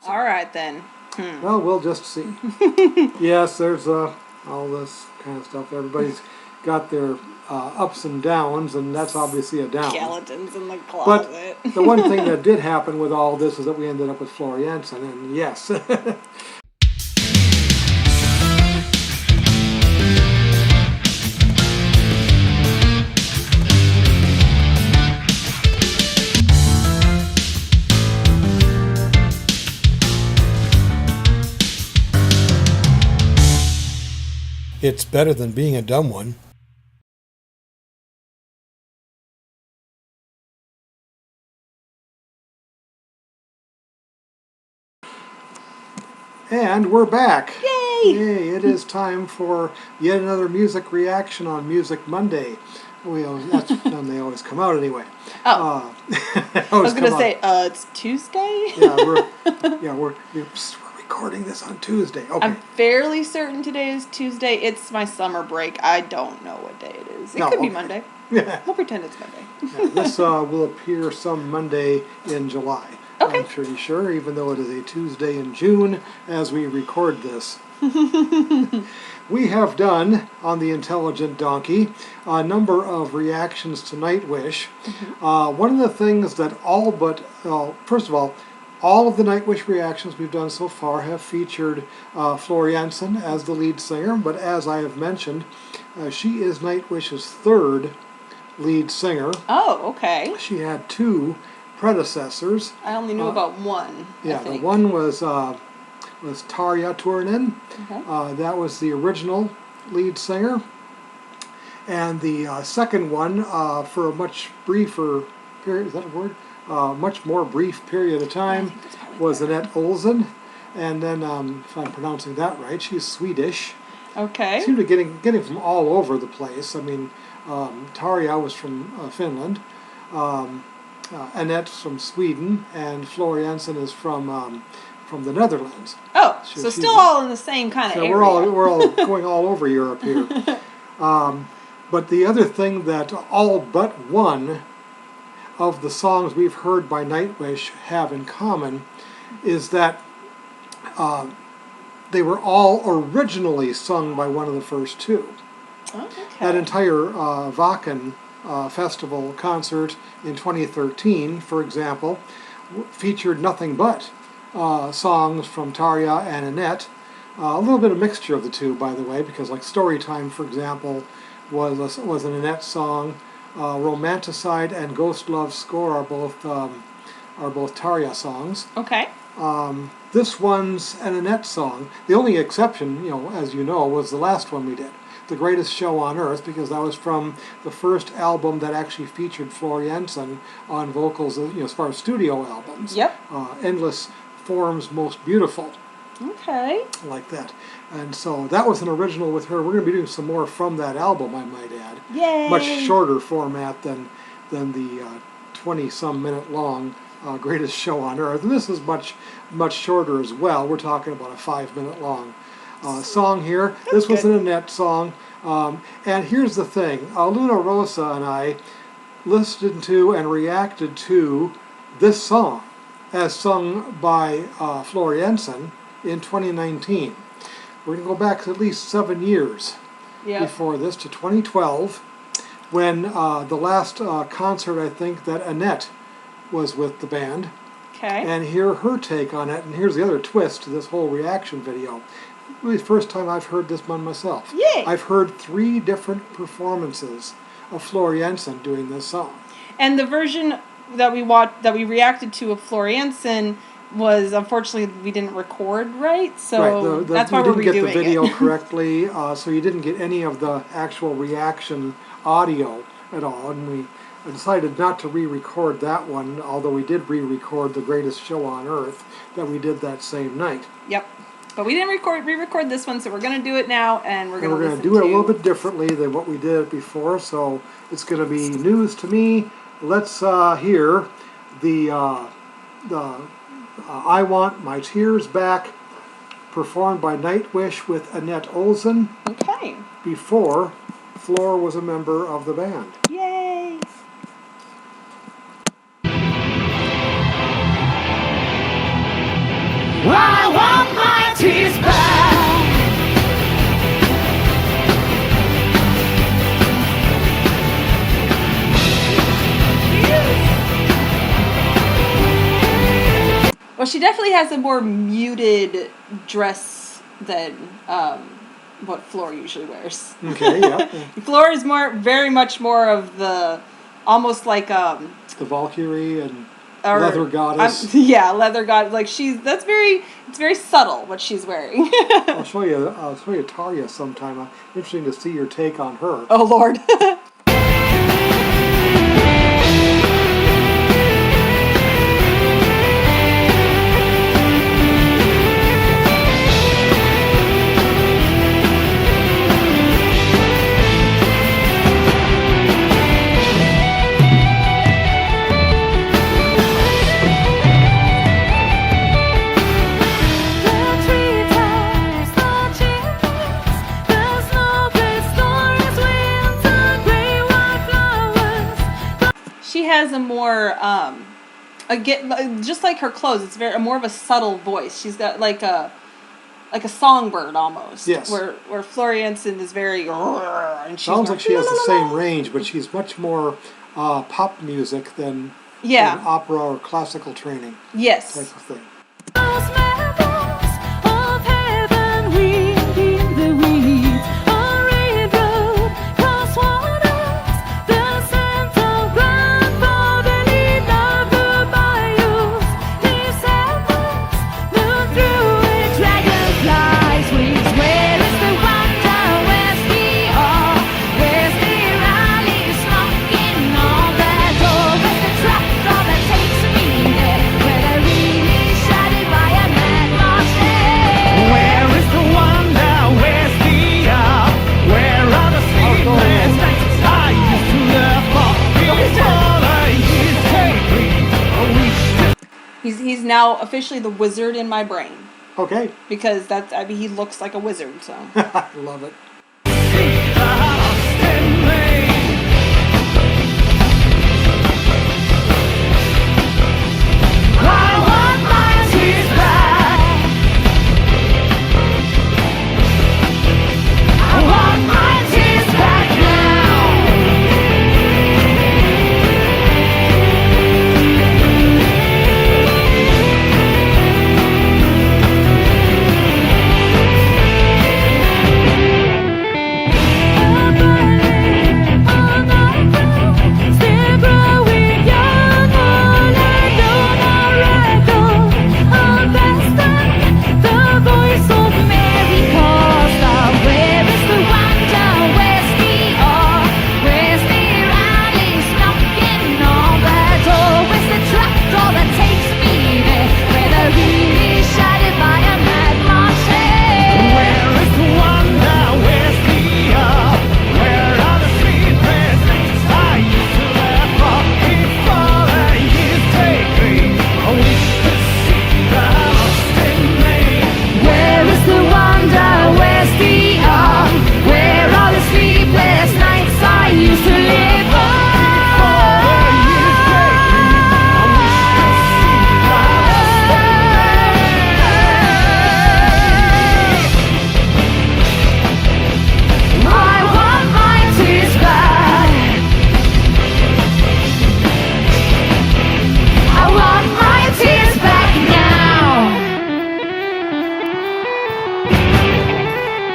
All right, then. Well, we'll just see. Yes, there's all this kind of stuff. Everybody's got their ups and downs, and that's obviously a down. Skeletons in the closet. But the one thing that did happen with all this is that we ended up with Floor Jansen, and yes. It's better than being a dumb one. And we're back. Yay! Yay! It is time for yet another music reaction on Music Monday. That's when they always come out anyway. Oh. I was going to say, it's Tuesday? We're recording this on Tuesday. Okay. I'm fairly certain today is Tuesday. It's my summer break. I don't know what day it is. It could be Monday. Yeah. We'll pretend it's Monday. This will appear some Monday in July. Okay. I'm pretty sure, even though it is a Tuesday in June as we record this. We have done, on the Intelligent Donkey, a number of reactions to Nightwish. One of the things that first of all of the Nightwish reactions we've done so far have featured Floor Jansen as the lead singer, but as I have mentioned, she is Nightwish's third lead singer. Oh, okay. She had two predecessors. I only knew about one. Yeah, the one was Tarja Turunen. That was the original lead singer. And the second one, for a much briefer period, is that a word? Much more brief period of time, was Anette Olzon. And then, if I'm pronouncing that right, she's Swedish. Okay. Seemed to be getting from all over the place. I mean, Tarja was from Finland. Annette from Sweden, and Floor Jansen is from the Netherlands. Oh, so still all in the same kind of area. We're all going all over Europe here. But the other thing that all but one of the songs we've heard by Nightwish have in common is that they were all originally sung by one of the first two. Okay. That entire Wacken festival concert in 2013, for example, featured nothing but songs from Tarja and Annette. A little bit of mixture of the two, by the way, because like Storytime, for example, was an Annette song. Romanticide and Ghost Love Score are both Tarja songs. Okay. This one's an Annette song. The only exception, as you know, was the last one we did, The Greatest Show on Earth, because that was from the first album that actually featured Floor Jansen on vocals, as far as studio albums. Yep. Endless Forms Most Beautiful. Okay. Like that. And so that was an original with her. We're going to be doing some more from that album, I might add. Yay! Much shorter format than the 20-some minute long Greatest Show on Earth. And this is much shorter as well. We're talking about a 5-minute long song here. This was an Annette song. And here's the thing. Luna Rosa and I listened to and reacted to this song as sung by Floor Jansen in 2019. We're going to go back at least 7 years before this, to 2012, when the last concert, I think, that Annette was with the band. Okay. And hear her take on it. And here's the other twist to this whole reaction video. Really the first time I've heard this one myself. Yay! I've heard 3 different performances of Floor Jansen doing this song. And the version that we reacted to of Floor Jansen was, unfortunately, we didn't record right, so that's why we're redoing it. We didn't get the video correctly, so you didn't get any of the actual reaction audio at all, and we decided not to re-record that one, although we did re-record The Greatest Show on Earth that we did that same night. Yep. But we didn't re-record this one, so we're going to do it now, and we're going to do it a little bit differently than what we did before, so it's going to be news to me. Let's hear the I Want My Tears Back, performed by Nightwish with Anette Olzon. Okay. Before Floor was a member of the band. Yay! I want my tears back. Well, she definitely has a more muted dress than what Floor usually wears. Okay, yeah. Floor is very much more of the, almost like The Valkyrie and or, leather goddess. Yeah, leather god. Like it's very subtle what she's wearing. I'll show you Tarja sometime. Interesting to see your take on her. Oh Lord. She has a more again, just like her clothes, it's more of a subtle voice. She's got like a songbird almost. Yes. Where Floriansen is very and sounds like she has the same range, but she's much more pop music than opera or classical training. Yes. Type of thing. He's now officially the wizard in my brain. Okay. Because he looks like a wizard, so. I love it.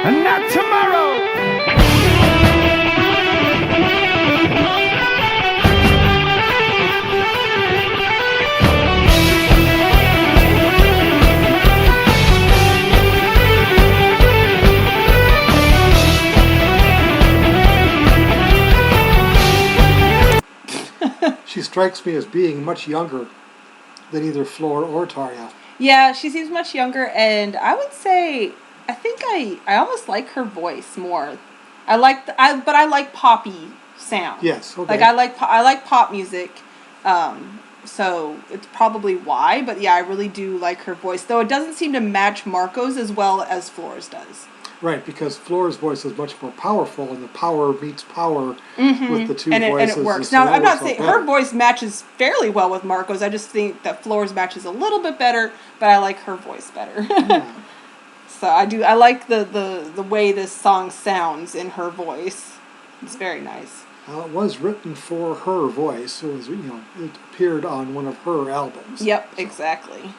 And not tomorrow. She strikes me as being much younger than either Floor or Tarja. Yeah, she seems much younger, and I would say I think I almost like her voice more. I like poppy sound. Yes, okay. Like I like pop music, so it's probably why. But yeah, I really do like her voice, though it doesn't seem to match Marco's as well as Floor's does. Right, because Flora's voice is much more powerful, and the power meets power with the two voices. And it works. so Now, that I'm not works out saying better. her voice matches fairly well with Marco's. I just think that Flora's matches a little bit better, but I like her voice better. Yeah. So I do. I like the way this song sounds in her voice. It's very nice. It was written for her voice. It was, it appeared on one of her albums. Yep, exactly.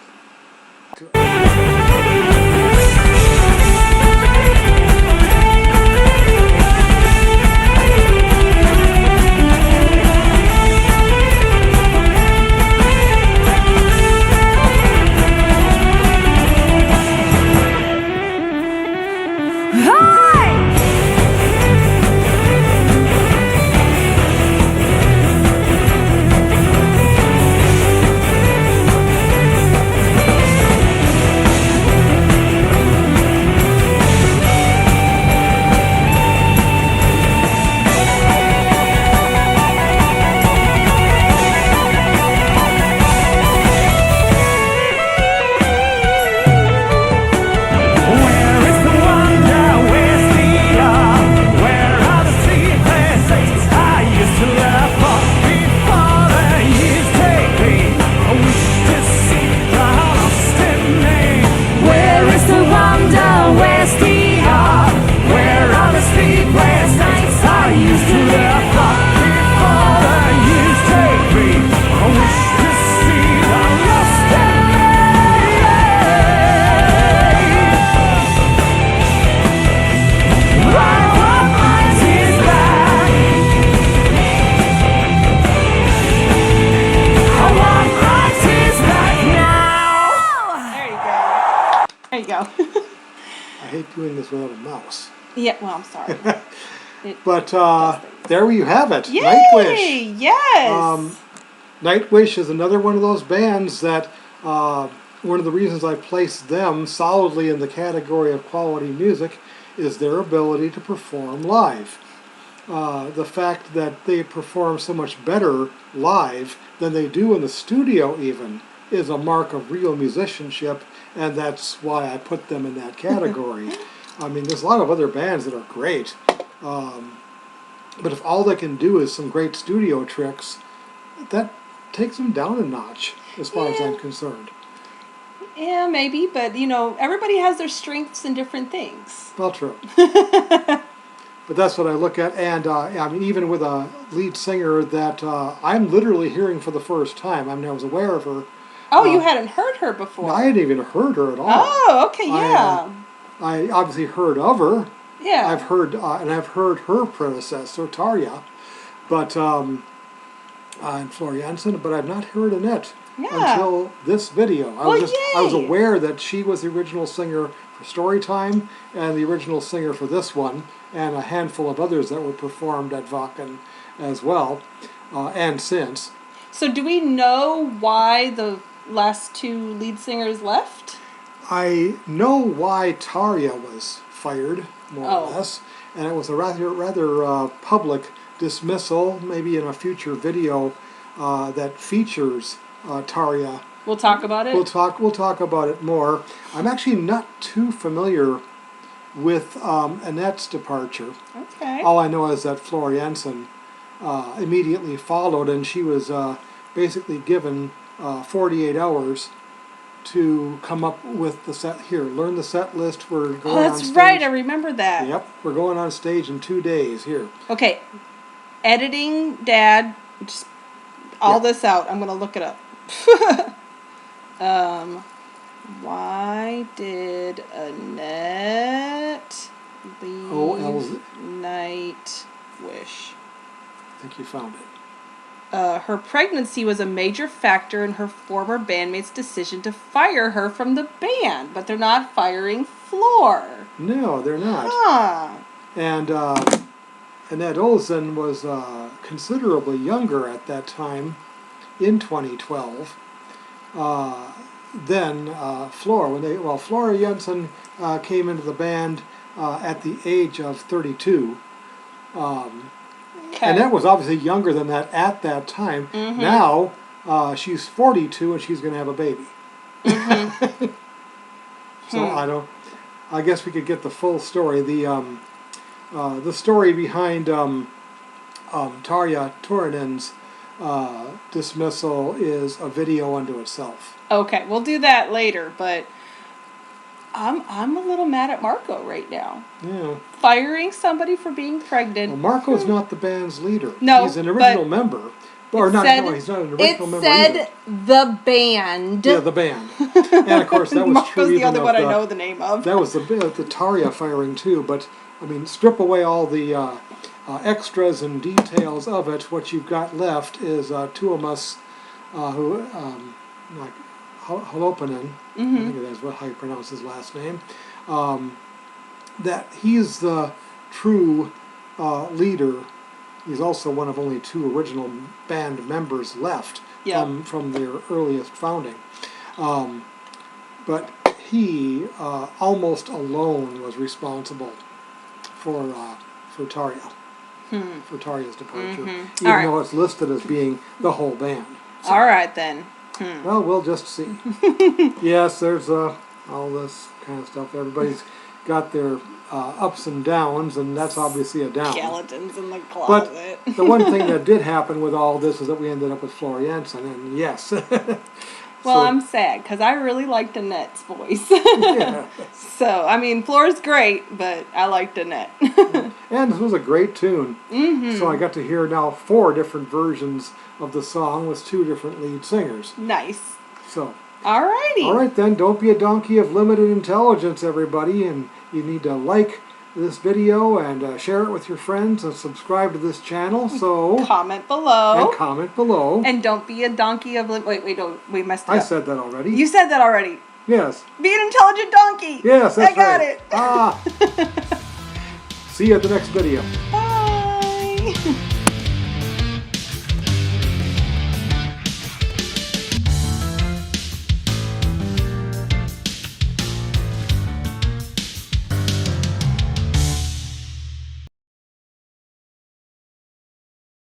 There you go. I hate doing this without a mouse. Yeah, well, I'm sorry. But there you have it. Yay! Nightwish. Yes! Nightwish is another one of those bands that one of the reasons I placed them solidly in the category of quality music is their ability to perform live. The fact that they perform so much better live than they do in the studio even is a mark of real musicianship, and that's why I put them in that category. I mean, there's a lot of other bands that are great, but if all they can do is some great studio tricks, that takes them down a notch as far as I'm concerned. Yeah, maybe, but everybody has their strengths in different things. Well, true. But that's what I look at, and I mean, even with a lead singer that I'm literally hearing for the first time. I mean, I was aware of her. Oh, you hadn't heard her before? I hadn't even heard her at all. Oh, okay, yeah. I obviously heard of her. Yeah. I've heard, and I've heard her predecessor, Tarja, but and Flora Jansen, but I've not heard Anette until this video. I was aware that she was the original singer for Storytime and the original singer for this one, and a handful of others that were performed at Wacken as well, and since. So do we know why the last two lead singers left? I know why Tarja was fired, more or less, and it was a rather public dismissal, maybe in a future video that features Tarja. We'll talk about it? We'll talk about it more. I'm actually not too familiar with Annette's departure. Okay. All I know is that Flora Jansen immediately followed, and she was basically given 48 hours to come up with the set. Here, learn the set list. We're going on stage. That's right. I remember that. Yep, we're going on stage in 2 days. Here. Okay, editing, Dad. Just all this out. I'm gonna look it up. Why did Anette leave Nightwish? I think you found it. Her pregnancy was a major factor in her former bandmate's decision to fire her from the band, but they're not firing Floor. No, they're not. Huh. And Anette Olzon was considerably younger at that time, in 2012. Then Floor, Flora Jansen came into the band at the age of 32. And that was obviously younger than that at that time. Mm-hmm. Now she's 42 and she's going to have a baby. Mm-hmm. So I I guess we could get the full story. The story behind Tarja Turinen's dismissal is a video unto itself. Okay, we'll do that later, but I'm a little mad at Marco right now. Yeah. Firing somebody for being pregnant. Well, Marco's not the band's leader. No, he's an original but member. Or not, no, he's not an original member either. It said the band. Yeah, the band. And of course, that was Marco's true the even other of one I know the name of. That was the Tarja firing too, but I mean, strip away all the extras and details of it. What you've got left is Tuomas, who like Holopainen, I think that's how you pronounce his last name. That he's the true leader. He's also one of only 2 original band members left from their earliest founding. But he almost alone was responsible for Tarja, for Tarja's departure, even though it's listed as being the whole band. So, all right then. well, we'll just see. Yes, there's all this kind of stuff. Everybody's got their ups and downs, and that's obviously a down. Skeletons in the closet. But the one thing that did happen with all this is that we ended up with Floor Jansen, and yes. Well, So- I'm sad because I really liked Annette's voice. Yeah. So, I mean, Floor's great, but I liked Annette. And this was a great tune. So I got to hear now 4 different versions of the song with 2 different lead singers. Nice. So, Alrighty. all right then, don't be a donkey of limited intelligence, everybody, and you need to like this video and share it with your friends and subscribe to this channel. So Comment below. and comment below. And don't be a donkey of... Wait, no, we messed it I up. said that already. You said that already. Yes. Be an intelligent donkey. Yes, that's I got right. it. Ah. See you at the next video. Bye.